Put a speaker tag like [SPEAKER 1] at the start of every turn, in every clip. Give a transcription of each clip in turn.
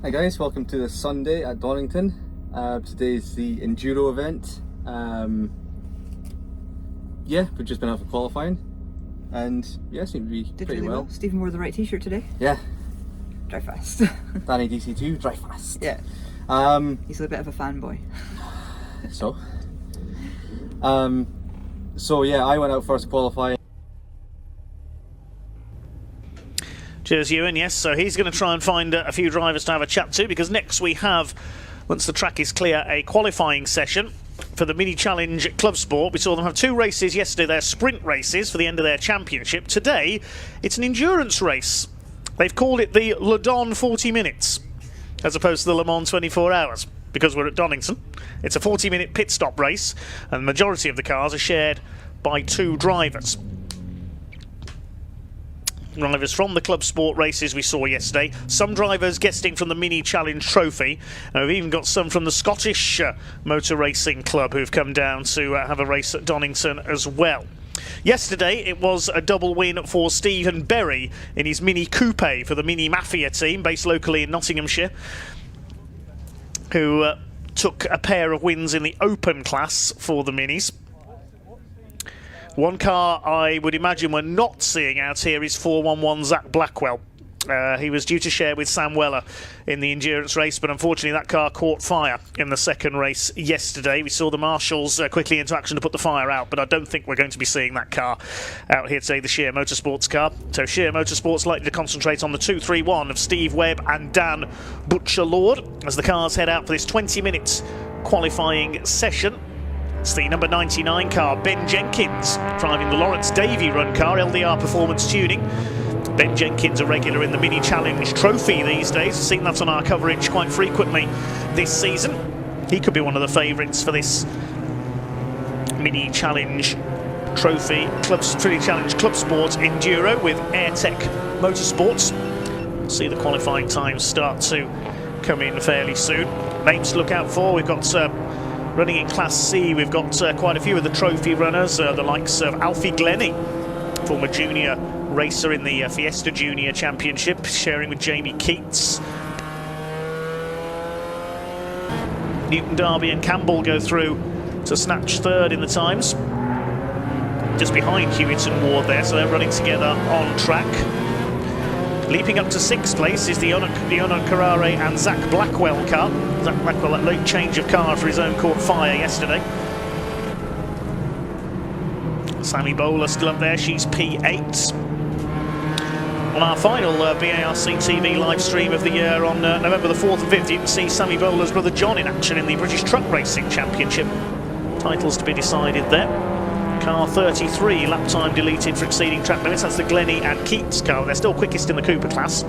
[SPEAKER 1] Hi guys, welcome to this Sunday at Donington. Today's the Enduro event. Yeah, we've just been out for qualifying and yeah, seemed to be
[SPEAKER 2] Did
[SPEAKER 1] pretty
[SPEAKER 2] really well. Stephen wore the right t-shirt today.
[SPEAKER 1] Yeah.
[SPEAKER 2] Drive fast.
[SPEAKER 1] Danny DC2, drive fast.
[SPEAKER 2] Yeah. He's a bit of a fanboy.
[SPEAKER 1] So yeah, I went out first qualifying.
[SPEAKER 3] Cheers, Ewan. Yes, so he's going to try and find a few drivers to have a chat to, because next we have, once the track is clear, a qualifying session for the Mini Challenge Clubsport. We saw them have two races yesterday. They're sprint races for the end of their championship. Today, it's an endurance race. They've called it the Le Don 40 minutes, as opposed to the Le Mans 24 hours, because we're at Donington. It's a 40-minute pit stop race, and the majority of the cars are shared by two drivers. Drivers from the Club Sport races we saw yesterday. Some drivers guesting from the Mini Challenge Trophy. And we've even got some from the Scottish Motor Racing Club who've come down to have a race at Donington as well. Yesterday it was a double win for Stephen Berry in his Mini Coupe for the Mini Mafia team based locally in Nottinghamshire, who took a pair of wins in the open class for the Minis. One car I would imagine we're not seeing out here is 411 Zach Blackwell. He was due to share with Sam Weller in the endurance race, but unfortunately that car caught fire in the second race yesterday. We saw the marshals quickly into action to put the fire out, but I don't think we're going to be seeing that car out here today, the Sheer Motorsports car. So Sheer Motorsports likely to concentrate on the 2-3-1 of Steve Webb and Dan Butcher Lord as the cars head out for this 20 minutes qualifying session. It's the number 99 car, Ben Jenkins, driving the Lawrence Davey run car, LDR Performance Tuning. Ben Jenkins, a regular in the Mini Challenge Trophy these days. I've seen that on our coverage quite frequently this season. He could be one of the favourites for this Mini Challenge Trophy, Mini Challenge Clubsport Enduro with AirTech Motorsports. See the qualifying times start to come in fairly soon. Names to look out for. We've got running in Class C, we've got quite a few of the trophy runners, the likes of Alfie Glennie, former junior racer in the Fiesta Junior Championship, sharing with Jamie Keats. Newton, Darby and Campbell go through to snatch third in the times. Just behind Hewitt and Ward there, so they're running together on track. Leaping up to sixth place is the Ona Carrare and Zach Blackwell car. Zach Blackwell, that late change of car for his own, caught fire yesterday. Sammy Bowler still up there, she's P8. On our final BARC TV live stream of the year on November the 4th and 5th, you can see Sammy Bowler's brother John in action in the British Truck Racing Championship. Titles to be decided there. Car 33, lap time deleted for exceeding track limits. That's the Glennie and Keats car. They're still quickest in the Cooper class.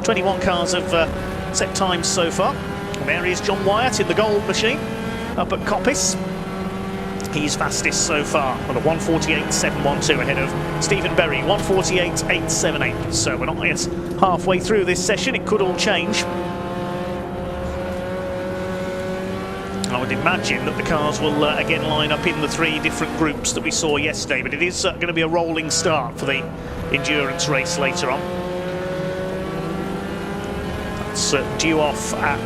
[SPEAKER 3] 21 cars have set times so far. There is John Wyatt in the gold machine up at Coppice. He's fastest so far on a 1:48.712 ahead of Stephen Berry, 1:48.878. So we're not yet halfway through this session. It could all change. I would imagine that the cars will again line up in the three different groups that we saw yesterday, but it is going to be a rolling start for the endurance race later on. That's due off at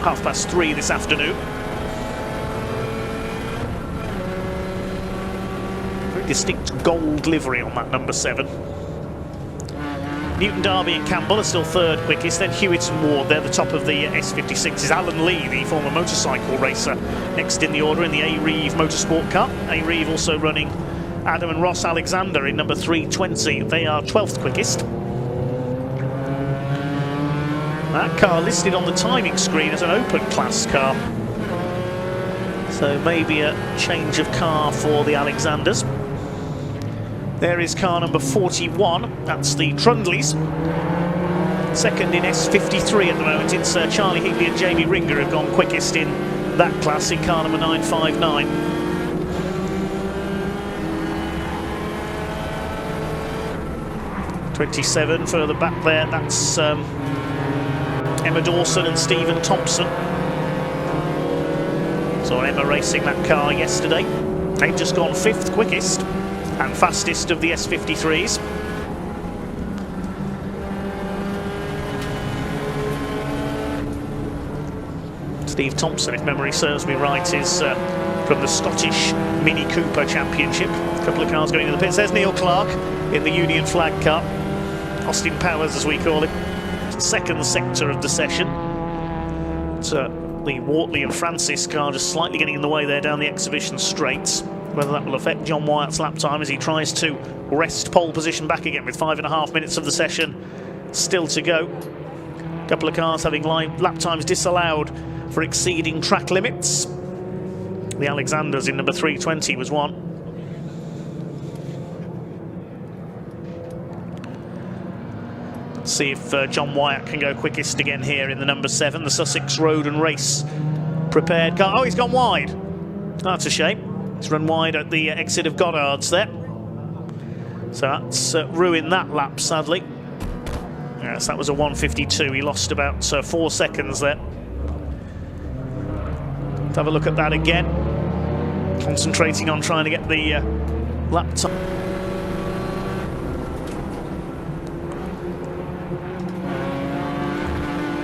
[SPEAKER 3] 3:30 this afternoon. Very distinct gold livery on that number 7. Newton, Darby and Campbell are still third quickest, then Hewitt and Ward, they're the top of the S56. Is Alan Lee, the former motorcycle racer, next in the order in the A-Reeve Motorsport car. A-Reeve also running Adam and Ross Alexander in number 320. They are 12th quickest. That car listed on the timing screen as an open class car. So maybe a change of car for the Alexanders. There is car number 41, that's the Trundleys. Second in S53 at the moment, it's Charlie Higley and Jamie Ringer have gone quickest in that class in car number 959. '27 further back there, that's Emma Dawson and Stephen Thompson. So Emma racing that car yesterday. They've just gone 5th quickest and fastest of the S53s. Steve Thompson, if memory serves me right, is from the Scottish Mini Cooper Championship. A couple of cars going into the pits. There's Neil Clark in the Union Flag car. Austin Powers, as we call him. Second sector of the session. The Wortley and Francis car just slightly getting in the way there down the exhibition straights. Whether that will affect John Wyatt's lap time as he tries to wrest pole position back again with 5.5 minutes of the session still to go. A couple of cars having lap times disallowed for exceeding track limits. The Alexanders in number 320 was one. Let's see if John Wyatt can go quickest again here in the number 7, the Sussex Road and Race prepared car. Oh, he's gone wide. That's a shame. He's run wide at the exit of Goddard's there. So that's ruined that lap, sadly. Yes, that was a 1:52. He lost about 4 seconds there. Let's have a look at that again. Concentrating on trying to get the lap time.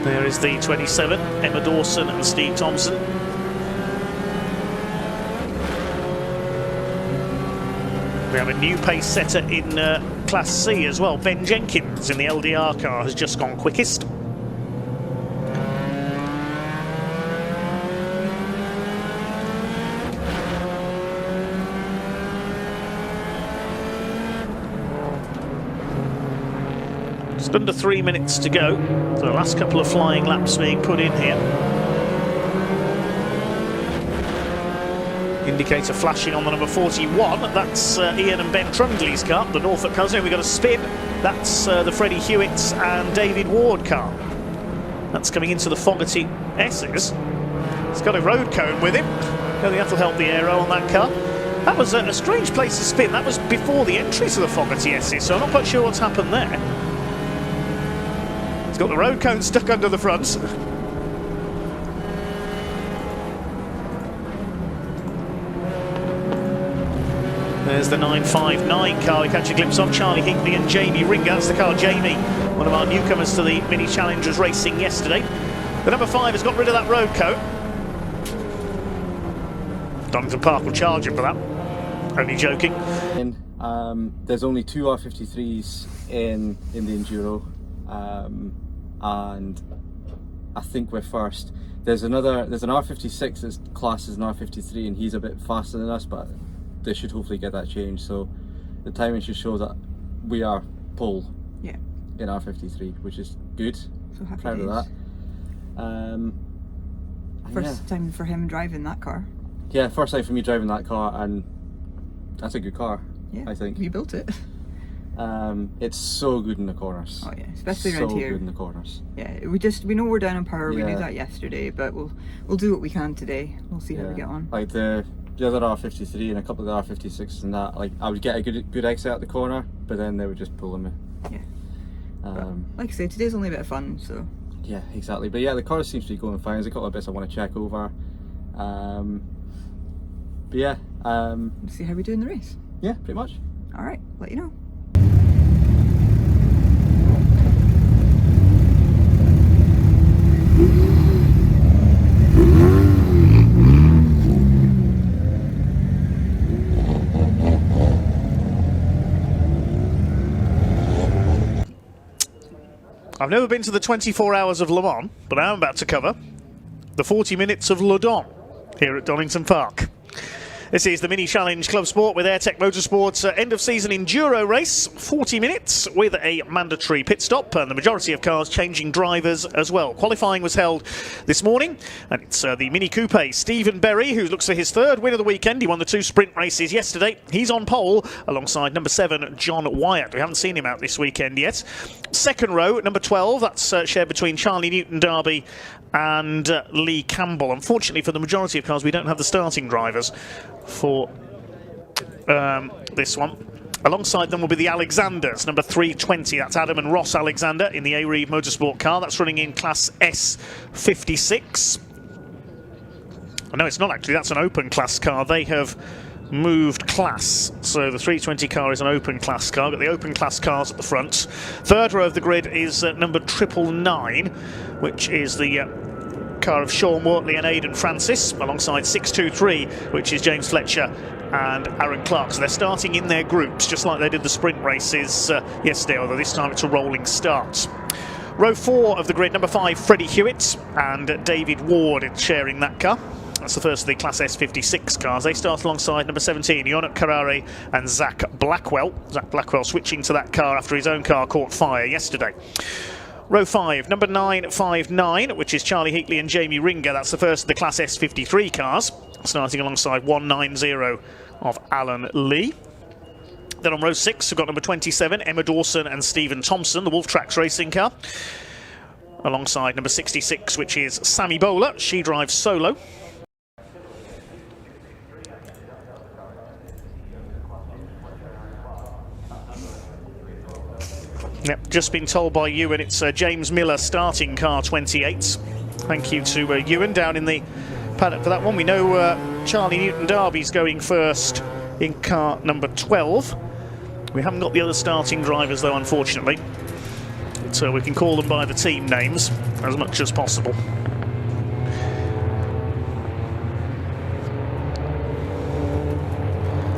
[SPEAKER 3] There is the 27, Emma Dawson and Steve Thompson. We have a new pace setter in Class C as well. Ben Jenkins in the LDR car has just gone quickest. Just under 3 minutes to go. So the last couple of flying laps being put in here. Indicator flashing on the number 41. That's Ian and Ben Trundley's car, the Norfolk car. So we've got a spin. That's the Freddie Hewitt and David Ward car. That's coming into the Fogarty S's. He's got a road cone with him. I think that'll help the aero on that car. That was a strange place to spin. That was before the entry to the Fogarty S's, so I'm not quite sure what's happened there. He's got the road cone stuck under the front. There's the 959 car we catch a glimpse of. Charlie Hinckley and Jamie Ringer. That's the car Jamie, one of our newcomers to the Mini Challengers racing yesterday. The number 5 has got rid of that road coat. Donington Park will charge him for that. Only joking.
[SPEAKER 1] There's only 2 R53s in the Enduro, and I think we're first. There's an R56 that's classed as an R53, and he's a bit faster than us, but they should hopefully get that changed. So the timing should show that we are pole in R53, which is good.
[SPEAKER 2] So happy
[SPEAKER 1] Proud
[SPEAKER 2] days.
[SPEAKER 1] of that.
[SPEAKER 2] First time for him driving that car.
[SPEAKER 1] Yeah, first time for me driving that car, and that's a good car.
[SPEAKER 2] Yeah,
[SPEAKER 1] I think
[SPEAKER 2] you built it.
[SPEAKER 1] It's so good in the corners.
[SPEAKER 2] Oh yeah, especially around here.
[SPEAKER 1] So good in the corners.
[SPEAKER 2] Yeah, we know we're down on power. We
[SPEAKER 1] Yeah.
[SPEAKER 2] knew that yesterday, but we'll do what we can today. We'll see how we get on.
[SPEAKER 1] Like the other R53 and a couple of the R56s and that, like I would get a good exit at the corner, but then they would just pull me.
[SPEAKER 2] Yeah. Like I say, today's only a bit of fun, so.
[SPEAKER 1] Yeah, exactly. But yeah, the car seems to be going fine. There's a couple of bits I want to check over. But yeah.
[SPEAKER 2] Let's see how we do in the race.
[SPEAKER 1] Yeah, pretty much.
[SPEAKER 2] All right, let you know.
[SPEAKER 3] I've never been to the 24 hours of Le Mans, but I'm about to cover the 40 minutes of Le Don here at Donington Park. This is the Mini Challenge Clubsport with Airtech Motorsport's end-of-season enduro race. 40 minutes with a mandatory pit stop, and the majority of cars changing drivers as well. Qualifying was held this morning, and it's the Mini Coupe Stephen Berry, who looks for his 3rd win of the weekend. He won the 2 sprint races yesterday. He's on pole alongside number 7, John Wyatt. We haven't seen him out this weekend yet. Second row, number 12, that's shared between Charlie Newton-Darby and Lee Campbell. Unfortunately for the majority of cars, we don't have the starting drivers for this one. Alongside them will be the Alexanders, number 320. That's Adam and Ross Alexander in the A-Reeve Motorsport car. That's running in Class S56. No, it's not actually. That's an open class car. They have moved class. So the 320 car is an open class car. Got the open class cars at the front. Third row of the grid is number 999, which is the car of Sean Wortley and Aidan Francis, alongside 623, which is James Fletcher and Aaron Clark. So they're starting in their groups, just like they did the sprint races yesterday, although this time it's a rolling start. Row 4 of the grid, number 5, Freddie Hewitt and David Ward sharing that car. That's the first of the Class S56 cars. They start alongside number 17, Ionut Carrare and Zach Blackwell. Zach Blackwell switching to that car after his own car caught fire yesterday. Row 5, number 959, which is Charlie Heatley and Jamie Ringer. That's the first of the Class S53 cars, starting alongside 190 of Alan Lee. Then on row 6, we've got number 27, Emma Dawson and Stephen Thompson, the Wolftrax racing car. Alongside number 66, which is Sammy Bowler. She drives solo. Yep, just been told by Ewan it's James Miller starting car 28. Thank you to Ewan down in the paddock for that one. We know Charlie Newton-Darby's going first in car number 12. We haven't got the other starting drivers though, unfortunately. So we can call them by the team names as much as possible.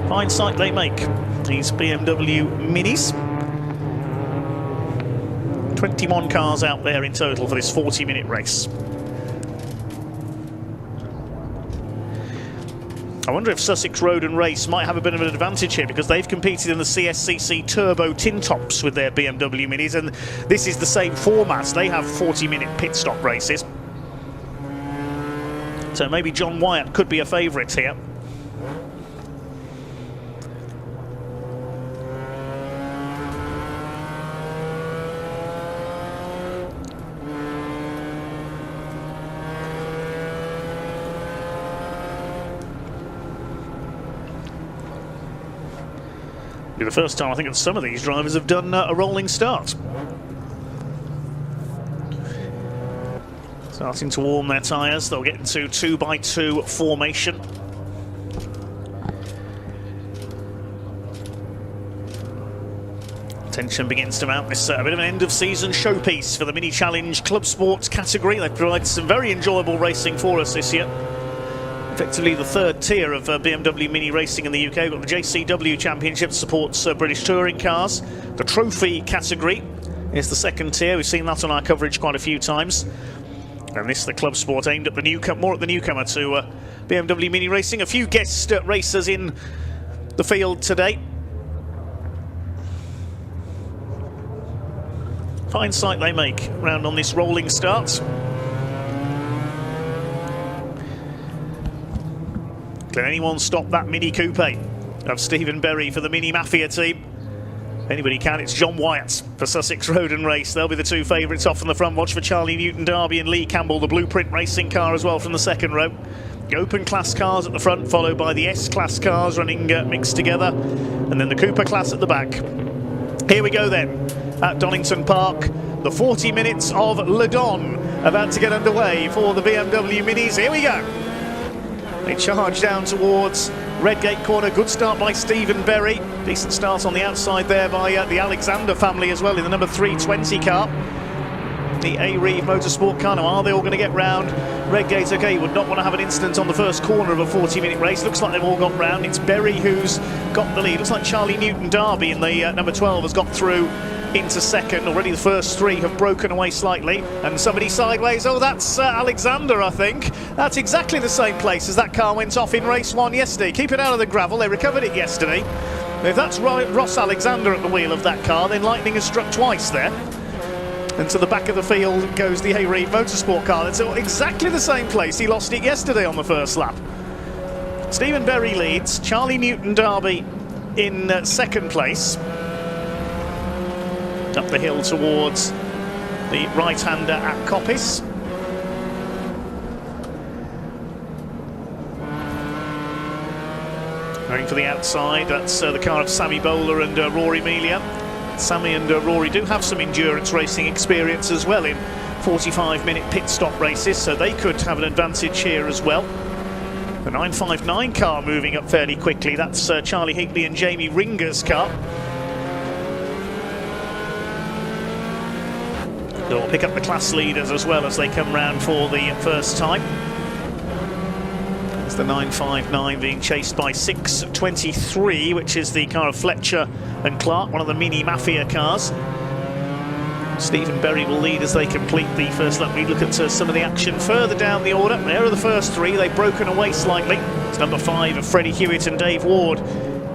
[SPEAKER 3] Fine sight they make, these BMW Minis. 21 cars out there in total for this 40-minute race. I wonder if Sussex Road and Race might have a bit of an advantage here, because they've competed in the CSCC Turbo Tin Tops with their BMW Minis, and this is the same format. They have 40-minute pit stop races. So maybe John Wyatt could be a favourite here. Be the first time I think that some of these drivers have done a rolling start. Starting to warm their tyres, they'll get into 2x2 formation. Tension begins to mount. This a bit of an end-of-season showpiece for the Mini Challenge Clubsport category. They've provided some very enjoyable racing for us this year. Effectively the third tier of BMW Mini racing in the UK. We've got the JCW Championship, supports British touring cars. The trophy category is the second tier. We've seen that on our coverage quite a few times. And this is the Club Sport, aimed at the newcomer, more at the newcomer to BMW Mini racing. A few guest racers in the field today. Fine sight they make round on this rolling start. Can anyone stop that Mini Coupe of Stephen Berry for the Mini Mafia team? Anybody can. It's John Wyatt for Sussex Road and Race. They'll be the two favourites off from the front. Watch for Charlie Newton-Darby and Lee Campbell, the Blueprint racing car as well from the second row. The open class cars at the front, followed by the S-class cars running mixed together, and then the Cooper class at the back. Here we go then at Donington Park. The 40 minutes of Le Don about to get underway for the BMW Minis. Here we go. They charge down towards Redgate corner. Good start by Stephen Berry. Decent start on the outside there by the Alexander family as well in the number 320 car. The A-Reeve Motorsport car. Now, are they all going to get round Redgate? Okay, would not want to have an incident on the first corner of a 40-minute race. Looks like they've all got round. It's Berry who's got the lead. Looks like Charlie Newton-Darby in the number 12 has got through into second. Already the first three have broken away slightly, and somebody sideways. Oh, that's Alexander, I think. That's exactly the same place as that car went off in race 1 yesterday. Keep it out of the gravel. They recovered it yesterday. If that's Ross Alexander at the wheel of that car, then lightning has struck twice there. And to the back of the field goes the A-Reeve Motorsport car. That's exactly the same place he lost it yesterday on the first lap. Stephen Berry leads. Charlie Newton-Darby in second place. Up the hill towards the right-hander at Coppice. Going for the outside, that's the car of Sammy Bowler and Rory Melia. Sammy and Rory do have some endurance racing experience as well in 45-minute pit stop races, so they could have an advantage here as well. The 959 car moving up fairly quickly. That's Charlie Heatley and Jamie Ringer's car. They'll pick up the class leaders as well as they come round for the first time. It's the 959 being chased by 623, which is the car of Fletcher and Clark, one of the Mini Mafia cars. Stephen Berry will lead as they complete the first lap. We look at some of the action further down the order. There are the first three. They've broken away slightly. It's number 5, Freddie Hewitt and Dave Ward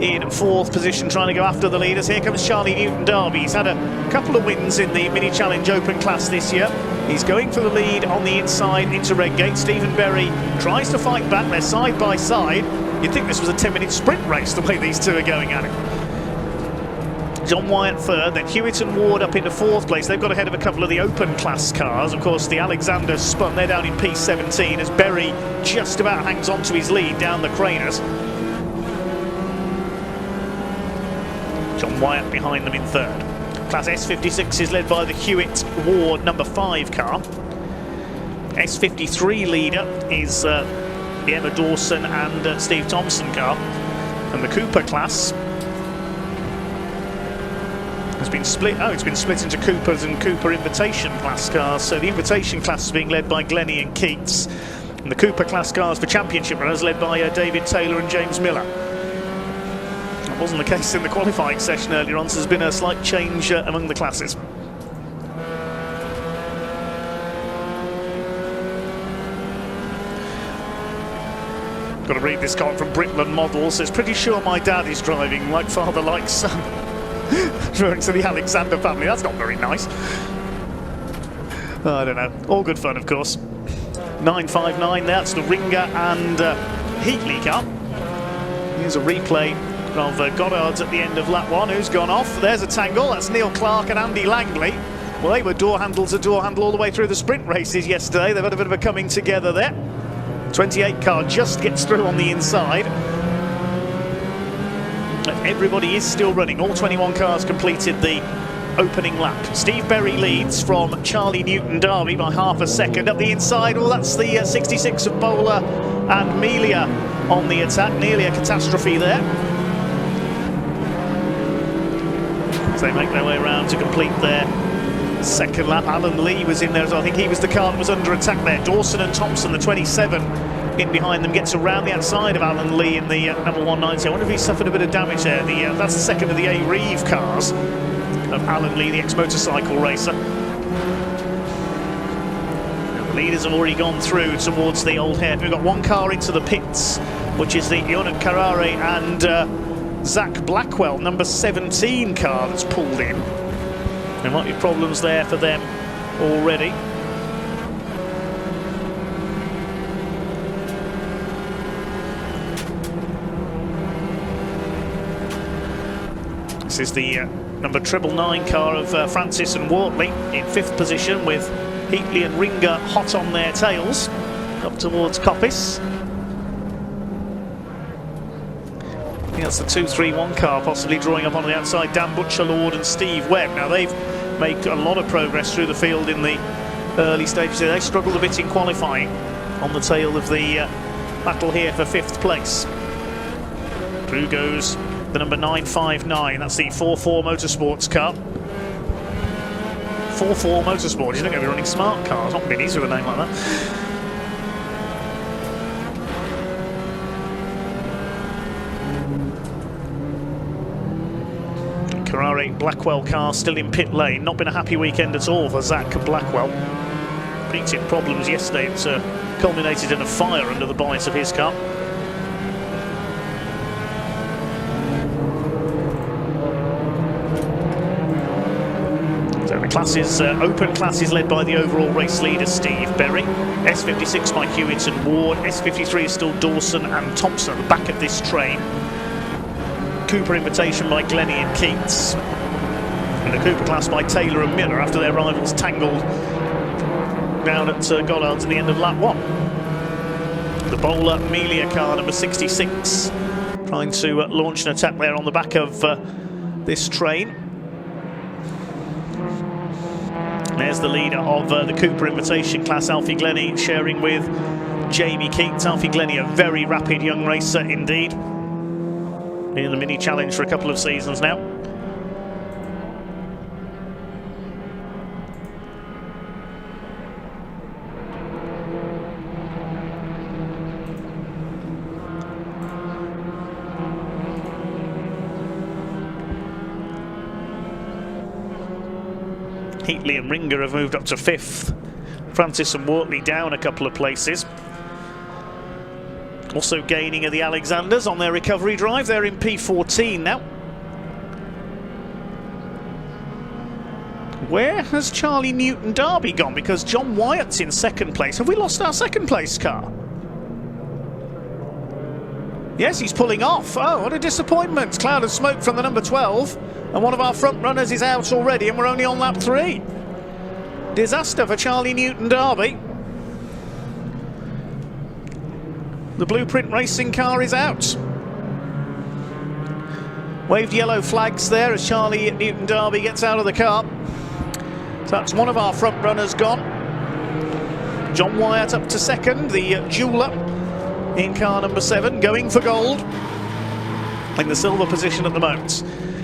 [SPEAKER 3] in 4th position, trying to go after the leaders. Here comes Charlie Newton-Darby. He's had a couple of wins in the Mini Challenge Open class this year. He's going for the lead on the inside into Redgate. Stephen Berry tries to fight back. They're side by side. You'd think this was a 10-minute sprint race the way these two are going at it. John Wyatt 3rd, then Hewitt and Ward up into 4th place. They've got ahead of a couple of the open class cars. Of course, the Alexander spun. They're down in P17 as Berry just about hangs on to his lead down the Craners. John Wyatt behind them in 3rd. Class S56 is led by the Hewitt Ward number 5 car. S53 leader is the Emma Dawson and Steve Thompson car. And the Cooper class has been split. Oh, it's been split into Coopers and Cooper Invitation class cars. So the Invitation class is being led by Glennie and Keats. And the Cooper class cars for championship runners led by David Taylor and James Miller. That wasn't the case in the qualifying session earlier on, so there's been a slight change among the classes. Got to read this comment from Britland Models. Says, pretty sure my dad is driving like father, like son. Referring to the Alexander family. That's not very nice. I don't know. All good fun, of course. 959, that's the Ringer and Heatley car. Here's a replay of Goddard's at the end of lap 1. Who's gone off? There's a tangle. That's Neil Clark and Andy Langley. Well, they were door handle to door handle all the way through the sprint races yesterday. They've had a bit of a coming together there. 28 car just gets through on the inside. Everybody is still running. All 21 cars completed the opening lap. Steve Berry leads from Charlie Newton-Darby by half a second. Up the inside, well, that's the 66 of Bowler and Melia on the attack. Nearly a catastrophe there. As they make their way around to complete their second lap. Alan Lee was in there, so I think he was the car that was under attack there. Dawson and Thompson, the 27, in behind them, gets around the outside of Alan Lee in the number 190. I wonder if he suffered a bit of damage there. That's the second of the A-Reeve cars of Alan Lee, the ex-motorcycle racer. Now, the leaders have already gone through towards the old head. We've got one car into the pits, which is the Ionut Carrare and Zach Blackwell, number 17 car that's pulled in. There might be problems there for them already. This is the number 999 car of Francis and Wortley in 5th position, with Heatley and Ringer hot on their tails up towards Coppice. I think that's the 231 car possibly drawing up on the outside. Dan Butcher, Lord and Steve Webb. Now they've made a lot of progress through the field in the early stages. They struggled a bit in qualifying on the tail of the battle here for 5th place. Through goes the number 959, that's the 44 Motorsports car. 44 Motorsport, he's not going to be running smart cars, not minis with a name like that. Carrare Blackwell car still in pit lane. Not been a happy weekend at all for Zach Blackwell. Heated problems yesterday. It's culminated in a fire under the bonnet of his car. So the classes, open classes led by the overall race leader Steve Berry. S56 by Hewitt and Ward. S53 is still Dawson and Thompson at the back of this train. Cooper Invitation by Glennie and Keats. And the Cooper class by Taylor and Miller after their rivals tangled down at Goddard's at the end of lap 1. The Bowler Melia car, number 66, trying to launch an attack there on the back of this train. There's the leader of the Cooper Invitation class, Alfie Glennie, sharing with Jamie Keats. Alfie Glennie, a very rapid young racer indeed. In the Mini Challenge for a couple of seasons now. Heatley and Ringer have moved up to 5th. Francis and Wortley down a couple of places. Also gaining are the Alexanders on their recovery drive. They're in P14 now. Where has Charlie Newton Darby gone? Because John Wyatt's in 2nd place. Have we lost our 2nd place car? Yes, he's pulling off. Oh, what a disappointment. Cloud of smoke from the number 12. And one of our front runners is out already, and we're only on lap 3. Disaster for Charlie Newton Darby. The Blueprint Racing car is out. Waved yellow flags there as Charlie Newton Darby gets out of the car. So that's one of our front runners gone. John Wyatt up to 2nd, the jeweller in car number 7, going for gold in the silver position at the moment.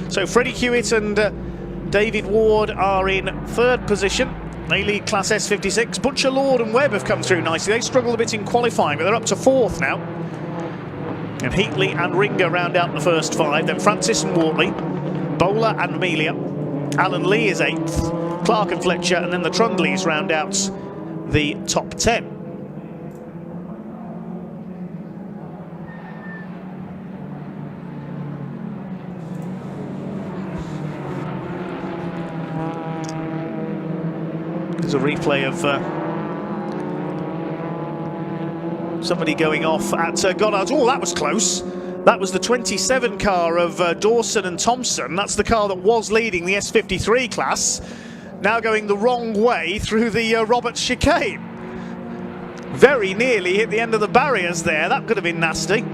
[SPEAKER 3] So Freddie Hewitt and David Ward are in 3rd position. They lead Class S56. Butcher, Lord and Webb have come through nicely. They struggled a bit in qualifying, but they're up to 4th now. And Heatley and Ringer round out the first 5. Then Francis and Wortley, Bowler and Amelia. Alan Lee is 8th. Clark and Fletcher, and then the Trundleys round out the top 10. There's a replay of somebody going off at Goddard's. Oh, that was close. That was the 27 car of Dawson and Thompson. That's the car that was leading the S53 class. Now going the wrong way through the Roberts chicane. Very nearly hit the end of the barriers there. That could have been nasty.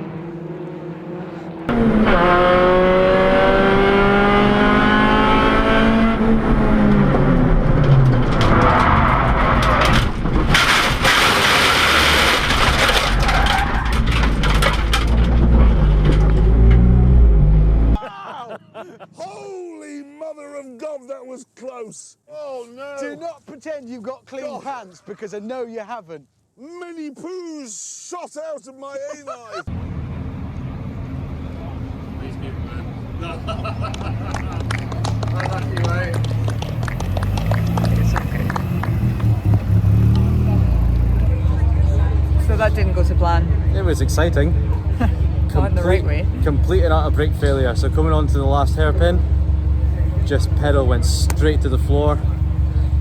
[SPEAKER 4] Holy mother of God, that was close. Oh no.
[SPEAKER 5] Do not pretend you've got clean pants, because I know you haven't.
[SPEAKER 4] Many poos shot out of my anus.
[SPEAKER 2] So that didn't go to plan.
[SPEAKER 1] It was exciting.
[SPEAKER 2] Not in the right way.
[SPEAKER 1] Complete and utter brake failure. So coming on to the last hairpin, just pedal went straight to the floor.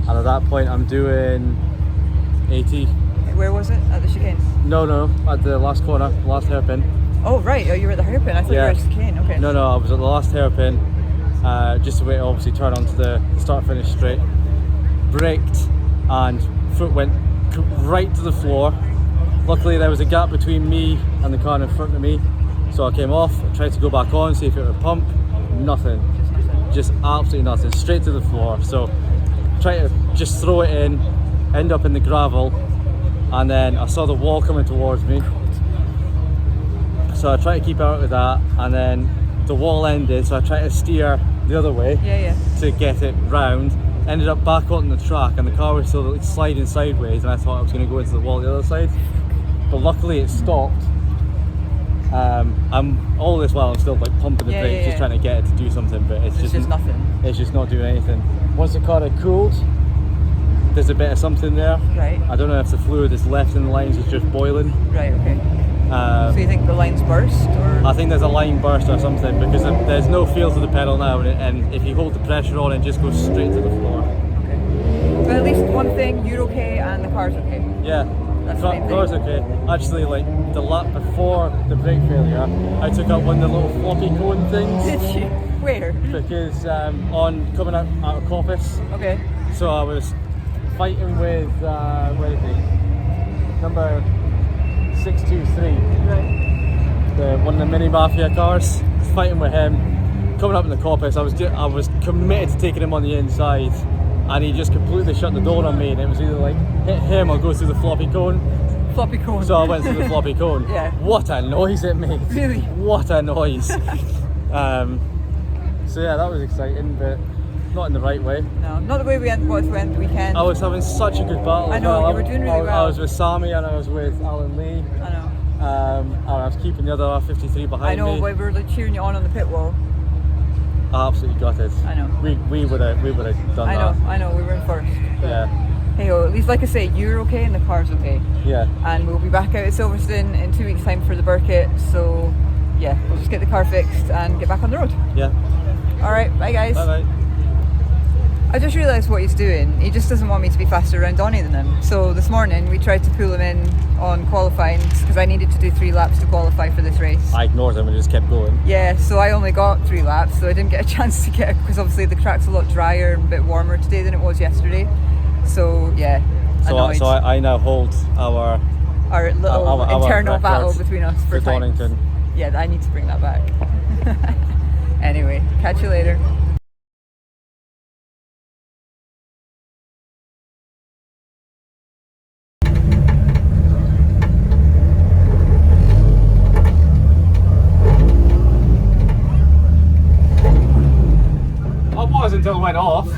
[SPEAKER 1] And at that point I'm doing 80.
[SPEAKER 2] Where was it? At the chicane?
[SPEAKER 1] No, at the last corner, last hairpin.
[SPEAKER 2] Oh, right. Oh, you were at the hairpin. I thought you were at the chicane. Okay.
[SPEAKER 1] No, I was at the last hairpin. Just to wait, obviously turn onto the start-finish straight. Braked and foot went right to the floor. Luckily there was a gap between me and the car in front of me. So I came off, tried to go back on, see if it would pump. Nothing. Just absolutely nothing. Straight to the floor. So try to just throw it in, end up in the gravel, and then I saw the wall coming towards me. So I tried to keep out of that, and then the wall ended, so I tried to steer the other way to get it round. Ended up back on the track, and the car was still like sliding sideways, and I thought I was going to go into the wall the other side. But luckily it stopped. I'm all this while I'm still like pumping the brakes, just trying to get it to do something, but it's just
[SPEAKER 2] nothing.
[SPEAKER 1] It's just not doing anything. Once the car had cooled, there's a bit of something there.
[SPEAKER 2] Right.
[SPEAKER 1] I don't know if the fluid that's left in the lines is just boiling.
[SPEAKER 2] Right. Okay. So you think the line's burst, or?
[SPEAKER 1] I think there's a line burst or something, because there's no feel to the pedal now, and if you hold the pressure on, it just goes straight to the floor.
[SPEAKER 2] Okay. But at least one thing, you're okay and the car's okay.
[SPEAKER 1] Yeah.
[SPEAKER 2] That's
[SPEAKER 1] The car's okay. Actually, like the lap before the brake failure, I took out one of the little floppy cone things.
[SPEAKER 2] Did you? Where?
[SPEAKER 1] Because on coming out of Coppice.
[SPEAKER 2] Okay.
[SPEAKER 1] So I was fighting with where is he? Number 623. Right. One of the Mini Mafia cars. Fighting with him. Coming up in the Coppice, I was committed to taking him on the inside, and he just completely shut the door on me, and it was either like hit him or go through the floppy cone.
[SPEAKER 2] Floppy cone.
[SPEAKER 1] So I went through the floppy cone.
[SPEAKER 2] Yeah.
[SPEAKER 1] What a noise it made.
[SPEAKER 2] Really?
[SPEAKER 1] What a noise. So yeah, that was exciting, but not in the right way.
[SPEAKER 2] No, not the way we went the weekend.
[SPEAKER 1] I was having such a good battle.
[SPEAKER 2] I know, you were doing really well.
[SPEAKER 1] I was with Sammy and I was with Alan Lee.
[SPEAKER 2] I know.
[SPEAKER 1] And I was keeping the other R53 behind me.
[SPEAKER 2] I know, but we were like cheering you on the pit wall.
[SPEAKER 1] Absolutely gutted.
[SPEAKER 2] I know.
[SPEAKER 1] We would have done that.
[SPEAKER 2] I know, we were in first.
[SPEAKER 1] Yeah.
[SPEAKER 2] Hey, at least like I say, you're okay and the car's okay.
[SPEAKER 1] Yeah.
[SPEAKER 2] And we'll be back out at Silverstone in 2 weeks' time for the Birkett. So yeah, we'll just get the car fixed and get back on the road.
[SPEAKER 1] Yeah.
[SPEAKER 2] All right, bye guys.
[SPEAKER 1] Bye bye.
[SPEAKER 2] I just realised what he's doing. He just doesn't want me to be faster around Donny than him. So this morning we tried to pull him in on qualifying because I needed to do 3 laps to qualify for this race.
[SPEAKER 1] I ignored him and just kept going.
[SPEAKER 2] Yeah, so I only got 3 laps, so I didn't get a chance to get, because obviously the track's a lot drier and a bit warmer today than it was yesterday. So yeah, annoyed.
[SPEAKER 1] So I now hold our
[SPEAKER 2] little
[SPEAKER 1] our
[SPEAKER 2] internal battle
[SPEAKER 1] record
[SPEAKER 2] between us for times.
[SPEAKER 1] Donington.
[SPEAKER 2] Yeah, I need to bring that back. Anyway, catch you later.
[SPEAKER 1] I was until it went off.